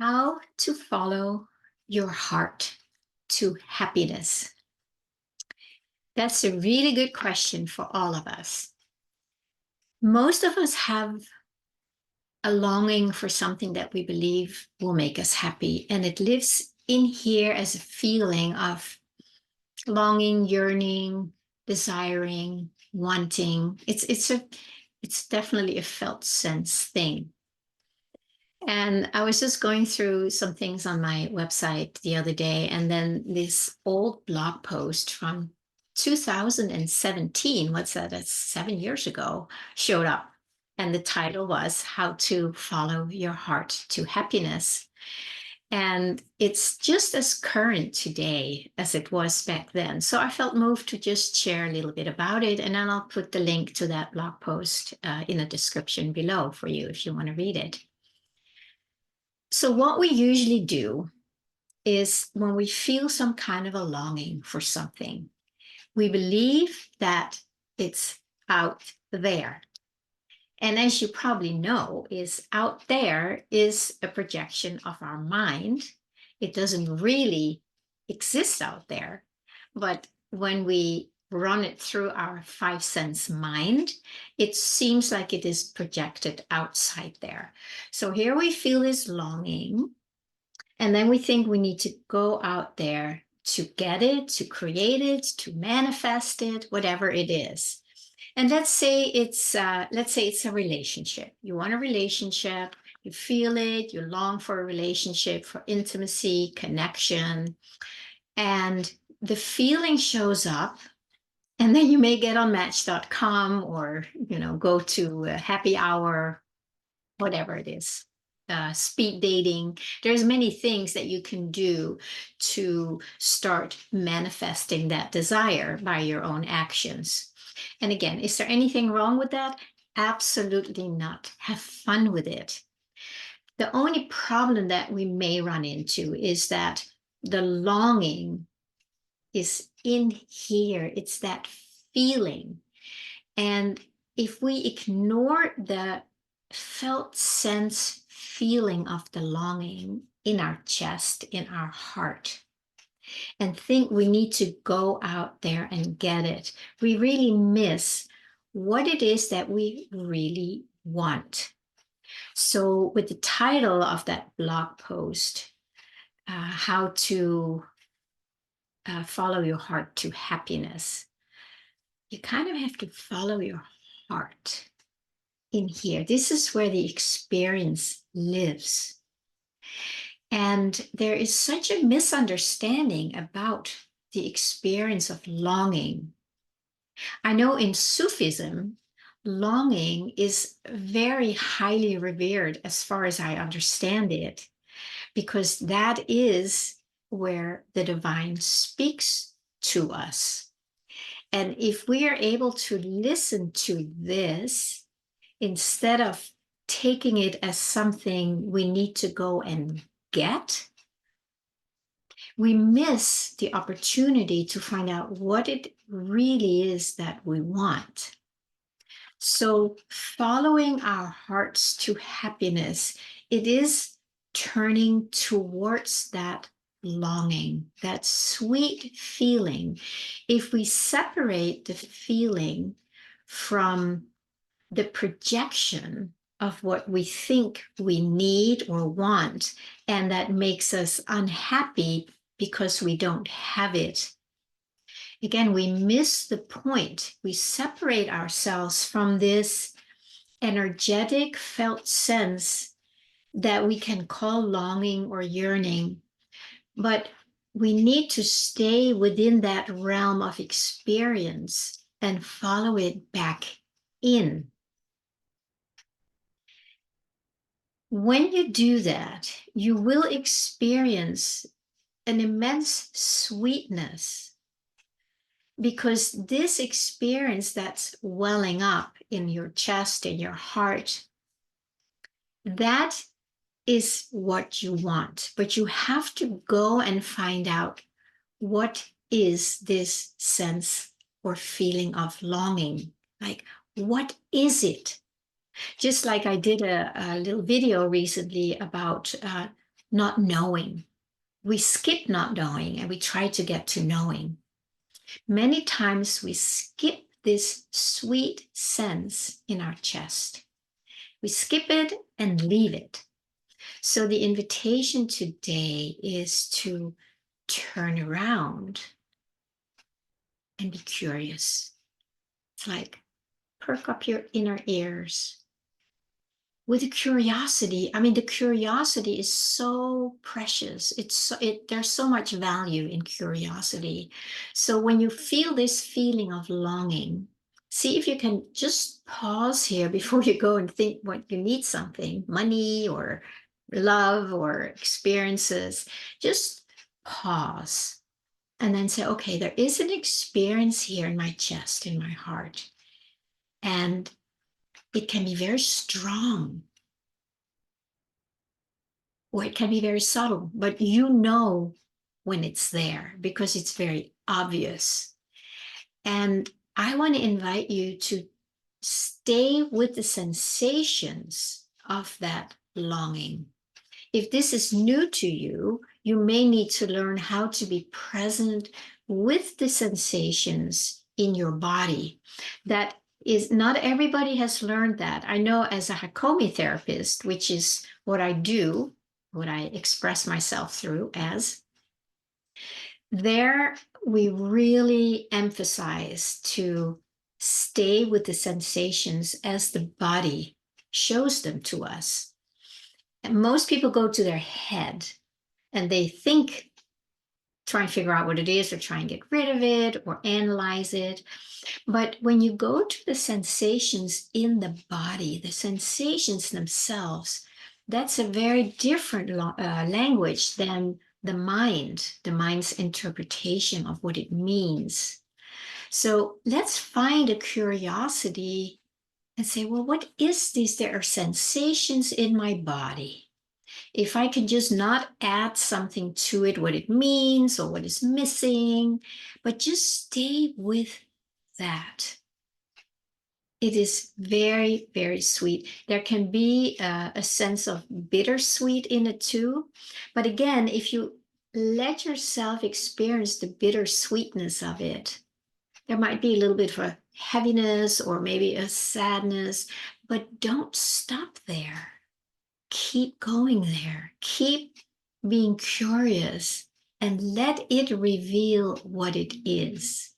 How to follow your heart to happiness? That's a really good question for all of us. Most of us have a longing for something that we believe will make us happy, and it lives in here as a feeling of longing, yearning, desiring, wanting. It's definitely a felt sense thing. And I was just going through some things on my website the other day, and then this old blog post from 2017, what's that? That's 7 years ago, showed up. And the title was How to Follow Your Heart to Happiness. And it's just as current today as it was back then. So I felt moved to just share a little bit about it. And then I'll put the link to that blog post in the description below for you if you want to read it. So, what we usually do is when we feel some kind of a longing for something, we believe that it's out there. And as you probably know, is out there is a projection of our mind. It doesn't really exist out there. But when we run it through our five sense mind, it seems like it is projected outside there. So here we feel this longing, and then we think we need to go out there to get it, to create it, to manifest it, whatever it is. And let's say it's a relationship. You want a relationship, you feel it, you long for a relationship, for intimacy, connection, and the feeling shows up. And then you may get on match.com or go to a happy hour, whatever it is, speed dating. There's many things that you can do to start manifesting that desire by your own actions. And again, is there anything wrong with that? Absolutely not. Have fun with it. The only problem that we may run into is that the longing is in here. It's that feeling. And if we ignore the felt sense feeling of the longing in our chest, in our heart, and think we need to go out there and get it, we really miss what it is that we really want. So, with the title of that blog post, How to Follow Your Heart to Happiness, you kind of have to follow your heart in here. This is where the experience lives. And there is such a misunderstanding about the experience of longing. I know in Sufism, longing is very highly revered as far as I understand it, because that is where the divine speaks to us. And if we are able to listen to this instead of taking it as something we need to go and get, we miss the opportunity to find out what it really is that we want. So, following our hearts to happiness, it is turning towards that longing, that sweet feeling. If we separate the feeling from the projection of what we think we need or want, and that makes us unhappy because we don't have it. Again, we miss the point. We separate ourselves from this energetic felt sense that we can call longing or yearning, but we need to stay within that realm of experience and follow it back in. When you do that, you will experience an immense sweetness, because this experience that's welling up in your chest, in your heart, that is what you want. But you have to go and find out, what is this sense or feeling of longing? Like, what is it? Just like I did a little video recently about not knowing. We skip not knowing and we try to get to knowing. Many times we skip this sweet sense in our chest. We skip it and leave it. So the invitation today is to turn around and be curious. It's like perk up your inner ears with curiosity. I mean, the curiosity is so precious. There's so much value in curiosity. So when you feel this feeling of longing, see if you can just pause here before you go and think what you need something, money or love or experiences. Just pause and then say, okay, there is an experience here in my chest, in my heart. And it can be very strong or it can be very subtle, but you know when it's there because it's very obvious. And I want to invite you to stay with the sensations of that longing. If this is new to you, you may need to learn how to be present with the sensations in your body. That is, not everybody has learned that. I know as a Hakomi therapist, which is what I do, what I express myself through as, there we really emphasize to stay with the sensations as the body shows them to us. And most people go to their head and they think, try and figure out what it is or try and get rid of it or analyze it. But when you go to the sensations in the body, the sensations themselves, that's a very different language than the mind's interpretation of what it means. So let's find a curiosity and say, well, what is this? There are sensations in my body. If I can just not add something to it, what it means or what is missing, but just stay with that. It is very, very sweet. There can be a sense of bittersweet in it too. But again, if you let yourself experience the bittersweetness of it, there might be a little bit of a heaviness or maybe a sadness, but don't stop there. Keep going there. Keep being curious and let it reveal what it is.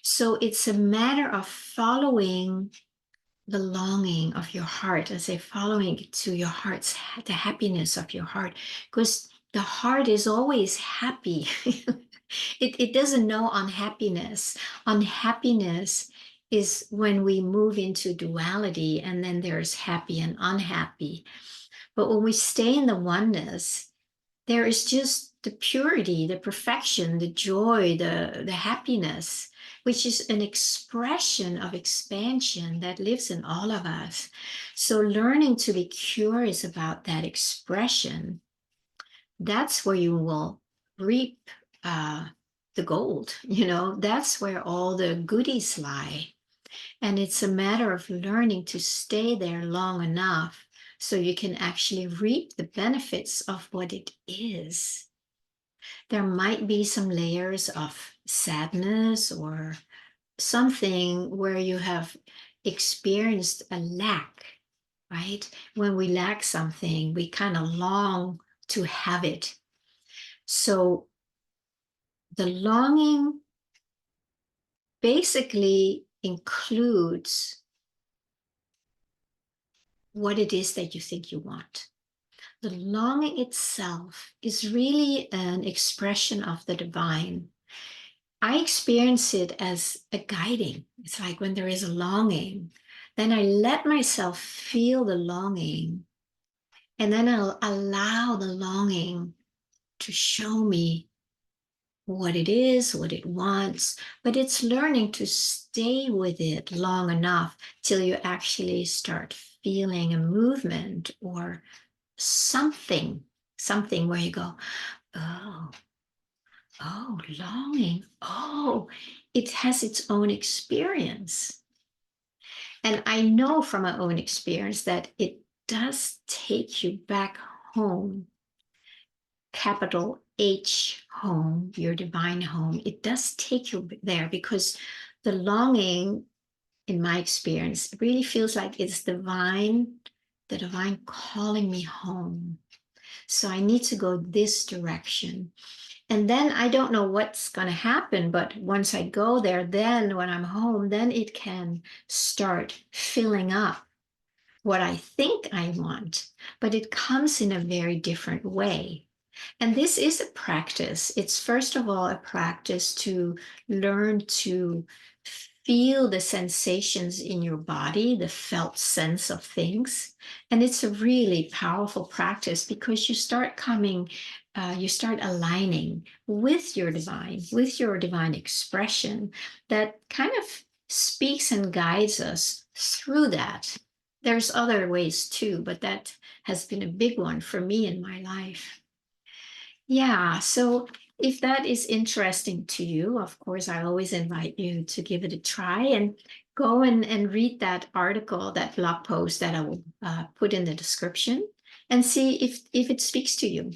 So it's a matter of following the longing of your heart, and say following to your heart's, the happiness of your heart, because the heart is always happy. It doesn't know unhappiness. Unhappiness is when we move into duality and then there's happy and unhappy. But when we stay in the oneness, there is just the purity, the perfection, the joy, the happiness, which is an expression of expansion that lives in all of us. So learning to be curious about that expression, that's where you will reap the gold. That's where all the goodies lie. And it's a matter of learning to stay there long enough so you can actually reap the benefits of what it is. There might be some layers of sadness or something where you have experienced a lack, right? When we lack something, we kind of long to have it. So the longing basically includes what it is that you think you want. The longing itself is really an expression of the divine. I experience it as a guiding. It's like when there is a longing, then I let myself feel the longing, and then I'll allow the longing to show me what it is, what it wants, but it's learning to stay with it long enough till you actually start feeling a movement or something where you go, oh, longing. Oh, it has its own experience. And I know from my own experience that it does take you back home capital H home, your divine home, it does take you there, because the longing, in my experience, it really feels like it's the divine calling me home. So I need to go this direction. And then I don't know what's going to happen, but once I go there, then when I'm home, then it can start filling up what I think I want, but it comes in a very different way. And this is a practice. It's first of all a practice to learn to feel the sensations in your body, the felt sense of things. And it's a really powerful practice, because you start aligning with your divine expression that kind of speaks and guides us through that. There's other ways too, but that has been a big one for me in my life. Yeah, so if that is interesting to you, of course, I always invite you to give it a try and go and read that article, that blog post that I will put in the description, and see if it speaks to you.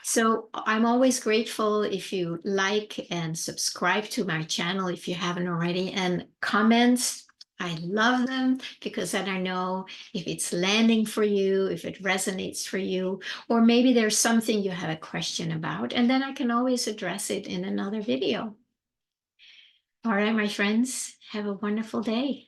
So I'm always grateful if you like and subscribe to my channel if you haven't already, and comments. I love them, because then I know if it's landing for you, if it resonates for you, or maybe there's something you have a question about, and then I can always address it in another video. All right, my friends, have a wonderful day.